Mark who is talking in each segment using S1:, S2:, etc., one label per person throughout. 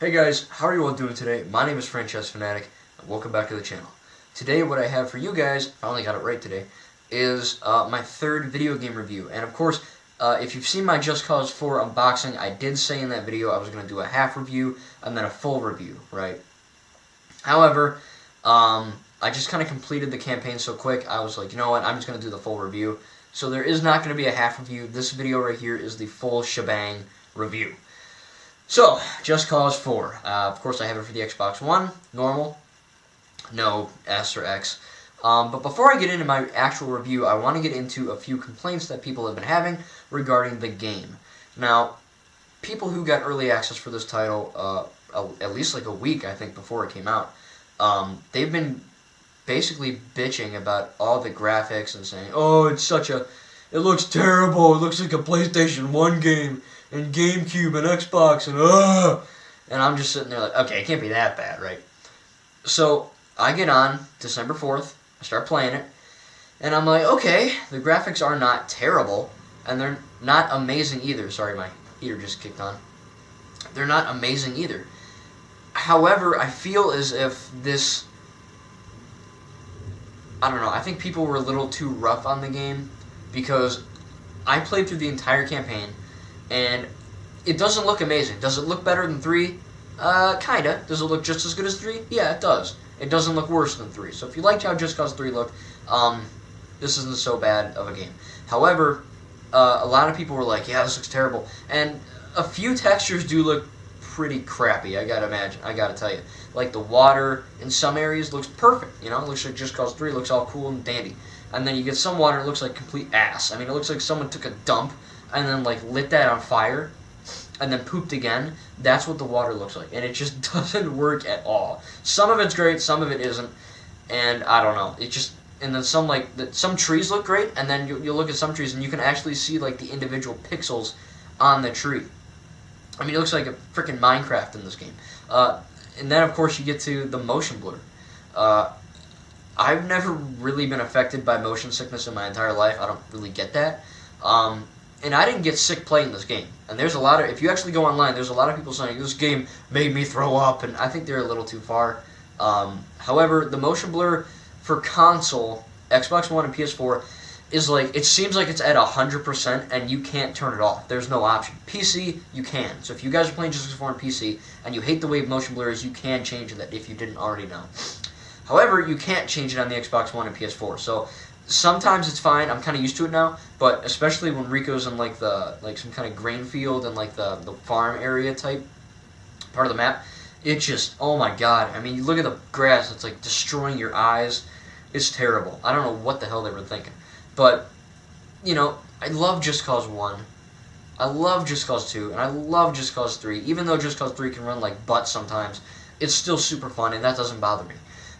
S1: Hey guys, how are you all doing today? My name is Franchess Fanatic, and welcome back to the channel. Today what I have for you guys, finally got it right today, is my third video game review. And of course, if you've seen my Just Cause 4 unboxing, I did say in that video I was going to do a half review and then a full review, right? However, I just kind of completed the campaign so quick, I was like, you know what, I'm just going to do the full review. So there is not going to be a half review. This video right here is the full shebang review. So, Just Cause 4. Of course, I have it for the Xbox One, normal, no S or X. But before I get into my actual review, I want to get into a few complaints that people have been having regarding the game. Now, people who got early access for this title, at least like a week, I think, before it came out, they've been basically bitching about all the graphics and saying, oh, it looks terrible, it looks like a PlayStation 1 game, and GameCube and Xbox, and I'm just sitting there like, okay, it can't be that bad, right? So, I get on December 4th, I start playing it, and I'm like, okay, the graphics are not terrible, and they're not amazing either. Sorry, my heater just kicked on. They're not amazing either. However, I feel as if this, I don't know, I think people were a little too rough on the game, because I played through the entire campaign, and it doesn't look amazing. Does it look better than 3? Kinda. Does it look just as good as 3? Yeah, it does. It doesn't look worse than 3. So if you liked how Just Cause 3 looked, this isn't so bad of a game. However, a lot of people were like, yeah, this looks terrible. And a few textures do look pretty crappy, I gotta tell you. Like the water in some areas looks perfect, you know? It looks like Just Cause 3 looks all cool and dandy. And then you get some water, it looks like complete ass. I mean, it looks like someone took a dump and then like lit that on fire and then pooped again. That's what the water looks like, and it just doesn't work at all. Some of it's great, some of it isn't, and I don't know. It just, and then some trees look great, and then you look at some trees and you can actually see like the individual pixels on the tree. I mean, it looks like a freaking Minecraft in this game. And then of course you get to the motion blur. I've never really been affected by motion sickness in my entire life. I don't really get that. And I didn't get sick playing this game. And there's a lot of, if you actually go online, there's a lot of people saying, this game made me throw up, and I think they're a little too far. However, the motion blur for console, Xbox One and PS4, is like, it seems like it's at 100%, and you can't turn it off. There's no option. PC, you can. So if you guys are playing Just Cause 4 on PC, and you hate the way motion blur is, you can change that if you didn't already know. However, you can't change it on the Xbox One and PS4. So sometimes it's fine. I'm kind of used to it now, but especially when Rico's in like some kind of grain field and like the farm area type part of the map, it just, oh my god. I mean, you look at the grass, it's like destroying your eyes. It's terrible. I don't know what the hell they were thinking. But, you know, I love Just Cause 1. I love Just Cause 2, and I love Just Cause 3. Even though Just Cause 3 can run like butt sometimes, it's still super fun, and that doesn't bother me.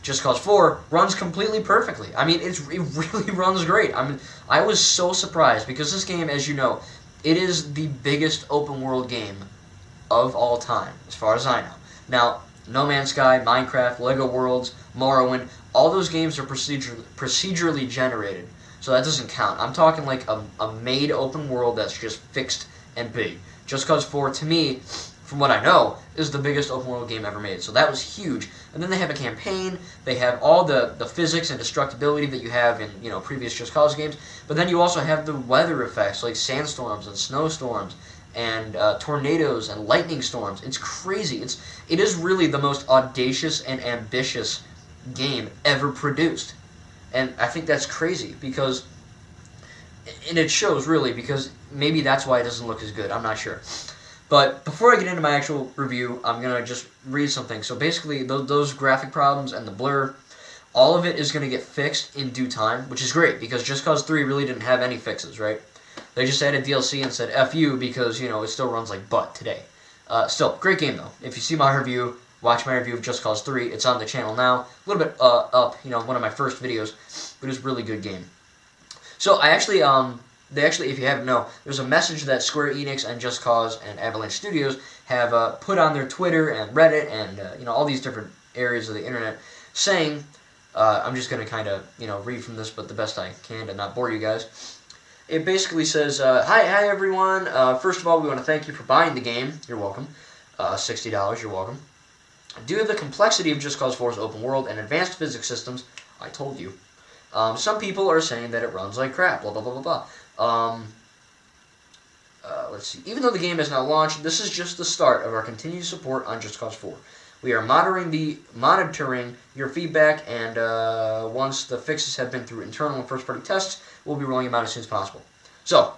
S1: Just Cause 4 runs completely perfectly. I mean, it really runs great. I mean, I was so surprised, because this game, as you know, it is the biggest open world game of all time, as far as I know. Now, No Man's Sky, Minecraft, Lego Worlds, Morrowind, all those games are procedurally generated, so that doesn't count. I'm talking like a made open world that's just fixed and big. Just Cause 4, to me, from what I know, is the biggest open world game ever made. So that was huge. And then they have a campaign, they have all the physics and destructibility that you have in, you know, previous Just Cause games, but then you also have the weather effects, like sandstorms and snowstorms and tornadoes and lightning storms. It's crazy. It is really the most audacious and ambitious game ever produced. And I think that's crazy, because, and it shows really, because maybe that's why it doesn't look as good, I'm not sure. But before I get into my actual review, I'm going to just read something. So basically, those graphic problems and the blur, all of it is going to get fixed in due time, which is great, because Just Cause 3 really didn't have any fixes, right? They just added DLC and said, F you, because, you know, it still runs like butt today. Still, great game, though. If you see my review, watch my review of Just Cause 3. It's on the channel now. A little bit up, you know, one of my first videos, but it's a really good game. So I actually, if you haven't know, there's a message that Square Enix and Just Cause and Avalanche Studios have put on their Twitter and Reddit and you know, all these different areas of the internet, saying, I'm just going to kind of, you know, read from this, but the best I can to not bore you guys. It basically says, hi everyone. First of all, we want to thank you for buying the game. You're welcome. $60, you're welcome. Due to the complexity of Just Cause 4's open world and advanced physics systems, I told you, some people are saying that it runs like crap, blah, blah, blah, blah, blah. Let's see. Even though the game has now launched, this is just the start of our continued support on Just Cause 4. We are monitoring your feedback, and once the fixes have been through internal and first-party tests, we'll be rolling them out as soon as possible. So,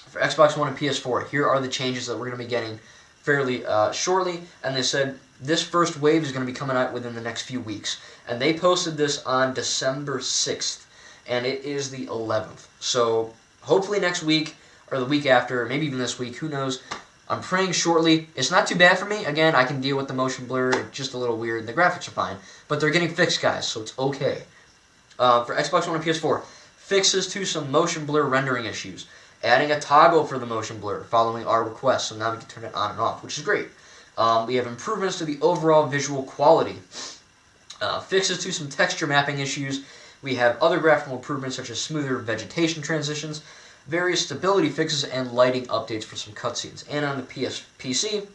S1: for Xbox One and PS4, here are the changes that we're going to be getting fairly shortly, and they said this first wave is going to be coming out within the next few weeks. And they posted this on December 6th, and it is the 11th. So, hopefully next week, or the week after, or maybe even this week, who knows. I'm praying shortly. It's not too bad for me. Again, I can deal with the motion blur. It's just a little weird. The graphics are fine. But they're getting fixed, guys, so it's okay. For Xbox One and PS4, fixes to some motion blur rendering issues. Adding a toggle for the motion blur following our request, so now we can turn it on and off, which is great. We have improvements to the overall visual quality. Fixes to some texture mapping issues. We have other graphical improvements such as smoother vegetation transitions, various stability fixes, and lighting updates for some cutscenes. And on the PC,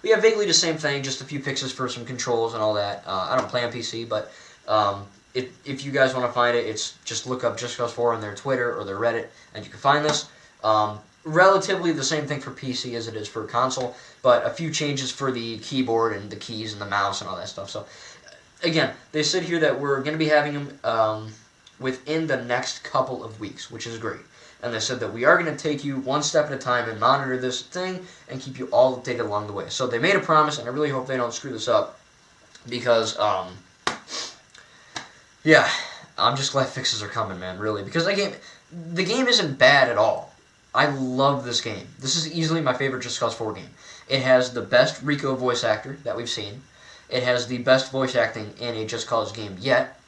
S1: we have vaguely the same thing, just a few fixes for some controls and all that. I don't play on PC, but if you guys want to find it, it's just look up Just Cause 4 on their Twitter or their Reddit, and you can find this. Relatively the same thing for PC as it is for console, but a few changes for the keyboard and the keys and the mouse and all that stuff. So, again, they said here that we're going to be having them within the next couple of weeks, which is great. And they said that we are going to take you one step at a time and monitor this thing and keep you all updated along the way. So they made a promise, and I really hope they don't screw this up, because, yeah, I'm just glad fixes are coming, man, really. Because the game isn't bad at all. I love this game. This is easily my favorite Just Cause 4 game. It has the best Rico voice actor that we've seen. It has the best voice acting in a Just Cause game yet.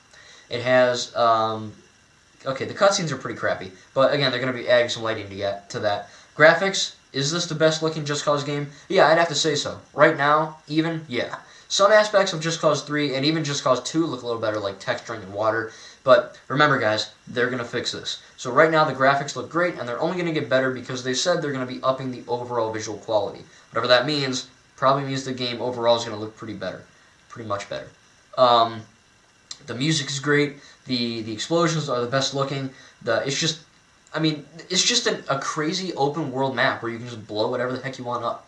S1: It has, okay, the cutscenes are pretty crappy, but again, they're going to be adding some lighting to that. Graphics, is this the best looking Just Cause game? Yeah, I'd have to say so. Right now, even, yeah. Some aspects of Just Cause 3 and even Just Cause 2 look a little better, like texturing and water, but remember guys, they're going to fix this. So right now the graphics look great, and they're only going to get better because they said they're going to be upping the overall visual quality. Whatever that means, probably means the game overall is going to look pretty much better. The music is great. The explosions are the best looking. It's just a crazy open world map where you can just blow whatever the heck you want up,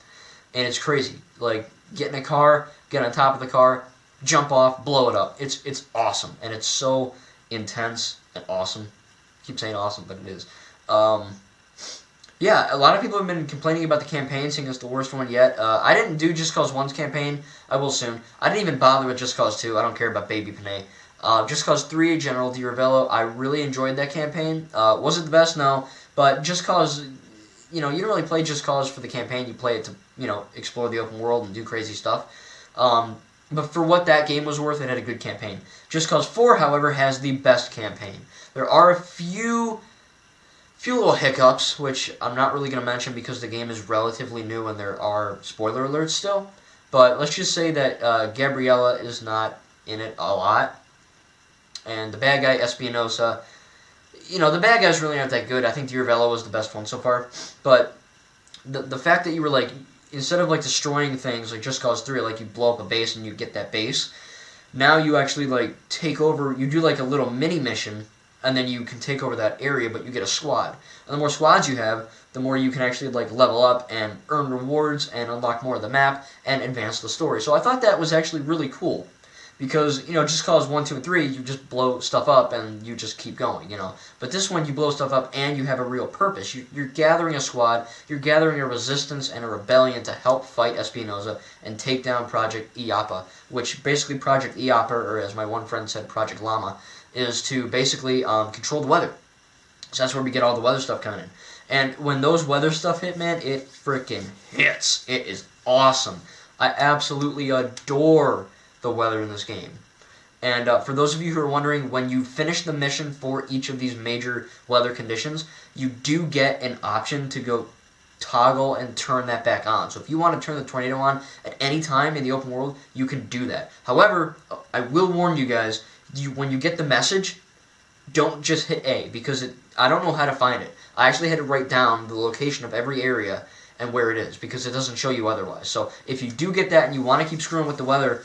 S1: and it's crazy. Like, get in a car, get on top of the car, jump off, blow it up. It's awesome, and it's so intense and awesome. I keep saying awesome, but it is. Yeah, a lot of people have been complaining about the campaign, saying it's the worst one yet. I didn't do Just Cause 1's campaign. I will soon. I didn't even bother with Just Cause 2. I don't care about Baby Panay. Just Cause 3, General DiRavello, I really enjoyed that campaign. Was it the best? No. But Just Cause, you don't really play Just Cause for the campaign. You play it to, explore the open world and do crazy stuff. But for what that game was worth, it had a good campaign. Just Cause 4, however, has the best campaign. There are a few little hiccups, which I'm not really going to mention because the game is relatively new and there are spoiler alerts still. But let's just say that Gabriella is not in it a lot. And the bad guy, Espinosa, the bad guys really aren't that good. I think DiRavello was the best one so far. But the fact that you were, like, instead of, like, destroying things, like Just Cause 3, like, you blow up a base and you get that base, now you actually, like, take over, you do, like, a little mini-mission, and then you can take over that area, but you get a squad. And the more squads you have, the more you can actually, like, level up and earn rewards and unlock more of the map and advance the story. So I thought that was actually really cool. Because, Just Cause 1, 2, and 3, you just blow stuff up and you just keep going, But this one, you blow stuff up and you have a real purpose. You're gathering a squad, you're gathering a resistance and a rebellion to help fight Espinosa and take down Project IAPA, which basically Project IAPA, or as my one friend said, Project Llama, is to basically control the weather. So that's where we get all the weather stuff coming in. And when those weather stuff hit, man, it freaking hits. It is awesome. I absolutely adore the weather in this game. And for those of you who are wondering, when you finish the mission for each of these major weather conditions, you do get an option to go toggle and turn that back on. So if you want to turn the tornado on at any time in the open world, you can do that. However, I will warn you guys, when you get the message, don't just hit A, because I don't know how to find it. I actually had to write down the location of every area and where it is, because it doesn't show you otherwise. So if you do get that and you want to keep screwing with the weather,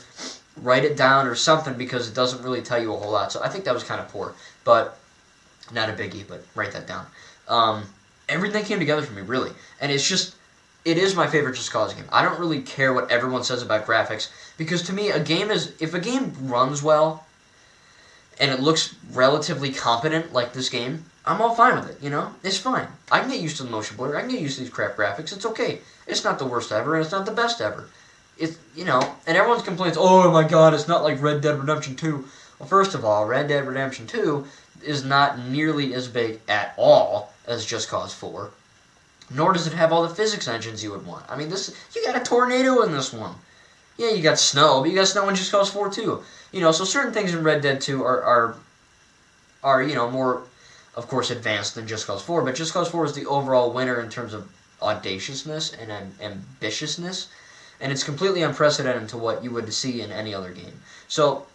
S1: write it down or something, because it doesn't really tell you a whole lot. So I think that was kind of poor, but not a biggie, but write that down. Everything came together for me, really. And it's just, it is my favorite Just Cause game. I don't really care what everyone says about graphics, because to me, if a game runs well, and it looks relatively competent, like this game, I'm all fine with it, you know? It's fine. I can get used to the motion blur, I can get used to these crap graphics, it's okay. It's not the worst ever, and it's not the best ever. It's, you know, and everyone's complains, oh my god, it's not like Red Dead Redemption 2. Well, first of all, Red Dead Redemption 2 is not nearly as big at all as Just Cause 4. Nor does it have all the physics engines you would want. I mean, you got a tornado in this one. Yeah, you got snow, but you got snow in Just Cause 4 too. You know, so certain things in Red Dead 2 are you know, more, of course, advanced than Just Cause 4, but Just Cause 4 is the overall winner in terms of audaciousness and ambitiousness, and it's completely unprecedented to what you would see in any other game. So,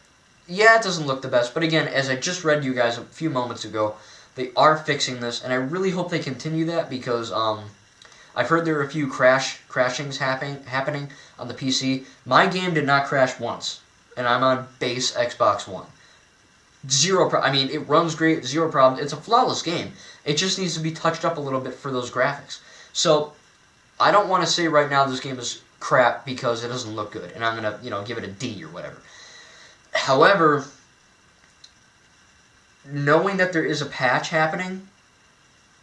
S1: yeah, it doesn't look the best, but again, as I just read to you guys a few moments ago, they are fixing this, and I really hope they continue that, because I've heard there are a few crashings happening on the PC. My game did not crash once, and I'm on base Xbox One. I mean, it runs great, zero problem. It's a flawless game. It just needs to be touched up a little bit for those graphics. So, I don't want to say right now this game is crap because it doesn't look good, and I'm going to, you know, give it a D or whatever. However, knowing that there is a patch happening,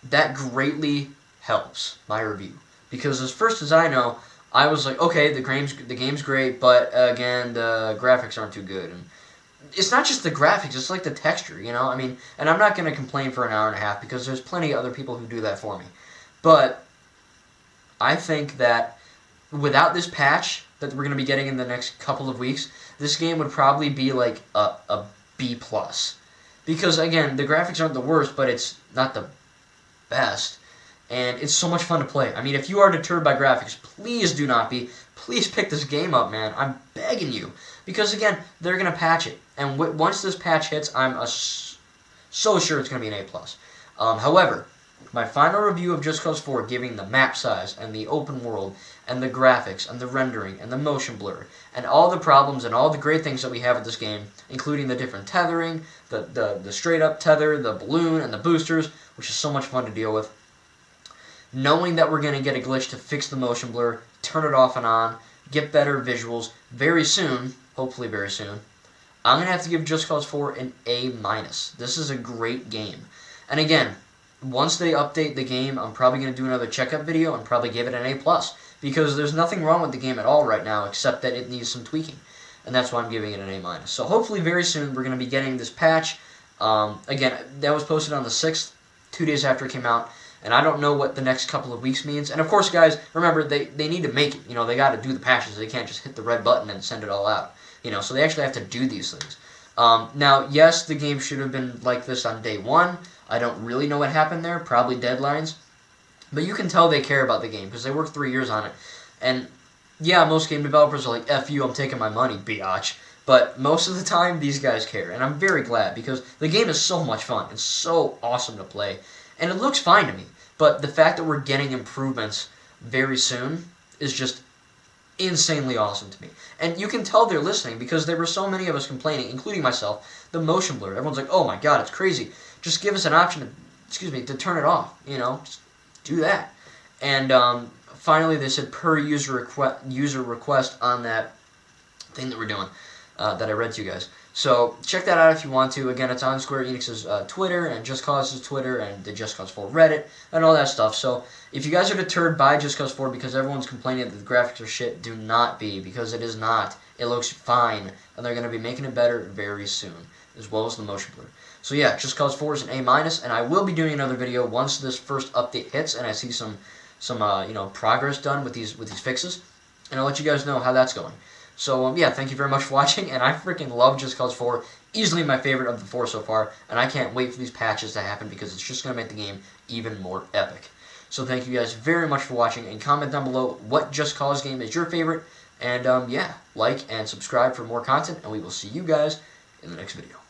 S1: that greatly helps my review. Because as first as I know, I was like, okay, the game's great, but again, the graphics aren't too good. And it's not just the graphics, it's like the texture, you know? I mean, and I'm not going to complain for an hour and a half, because there's plenty of other people who do that for me. But I think that without this patch that we're going to be getting in the next couple of weeks, this game would probably be like a B+. Because, again, the graphics aren't the worst, but it's not the best. And it's so much fun to play. I mean, if you are deterred by graphics, please do not be. Please pick this game up, man. I'm begging you. Because, again, they're going to patch it. And once this patch hits, I'm so sure it's going to be an A+. However, my final review of Just Cause 4, giving the map size and the open world and the graphics and the rendering and the motion blur and all the problems and all the great things that we have with this game, including the different tethering, the straight-up tether, the balloon, and the boosters, which is so much fun to deal with. Knowing that we're going to get a glitch to fix the motion blur, turn it off and on, get better visuals very soon, hopefully very soon, I'm going to have to give Just Cause 4 an A-. This is a great game. And again, once they update the game, I'm probably going to do another checkup video and probably give it an A+, because there's nothing wrong with the game at all right now, except that it needs some tweaking. And that's why I'm giving it an A-. So hopefully very soon we're going to be getting this patch. Again, that was posted on the 6th, 2 days after it came out. And I don't know what the next couple of weeks means. And of course, guys, remember, they need to make it. You know, they got to do the patches. They can't just hit the red button and send it all out. You know, so they actually have to do these things. Now, yes, the game should have been like this on day one. I don't really know what happened there. Probably deadlines. But you can tell they care about the game, because they worked 3 years on it. And, yeah, most game developers are like, F you, I'm taking my money, biatch. But most of the time, these guys care. And I'm very glad, because the game is so much fun. It's so awesome to play. And it looks fine to me. But the fact that we're getting improvements very soon is just insanely awesome to me. And you can tell they're listening, because there were so many of us complaining, including myself, the motion blur. Everyone's like, oh my god, it's crazy. Just give us an option to turn it off. You know, just do that. And finally they said per user request on that thing that we're doing, that I read to you guys. So check that out if you want to. Again, it's on Square Enix's Twitter and Just Cause's Twitter and the Just Cause 4 Reddit and all that stuff. So if you guys are deterred by Just Cause 4 because everyone's complaining that the graphics are shit, do not be, because it is not. It looks fine, and they're going to be making it better very soon, as well as the motion blur. So yeah, Just Cause 4 is an A-, and I will be doing another video once this first update hits and I see some progress done with these fixes, and I'll let you guys know how that's going. So, yeah, thank you very much for watching, and I freaking love Just Cause 4. Easily my favorite of the 4 so far, and I can't wait for these patches to happen, because it's just going to make the game even more epic. So thank you guys very much for watching, and comment down below what Just Cause game is your favorite, and, yeah, like and subscribe for more content, and we will see you guys in the next video.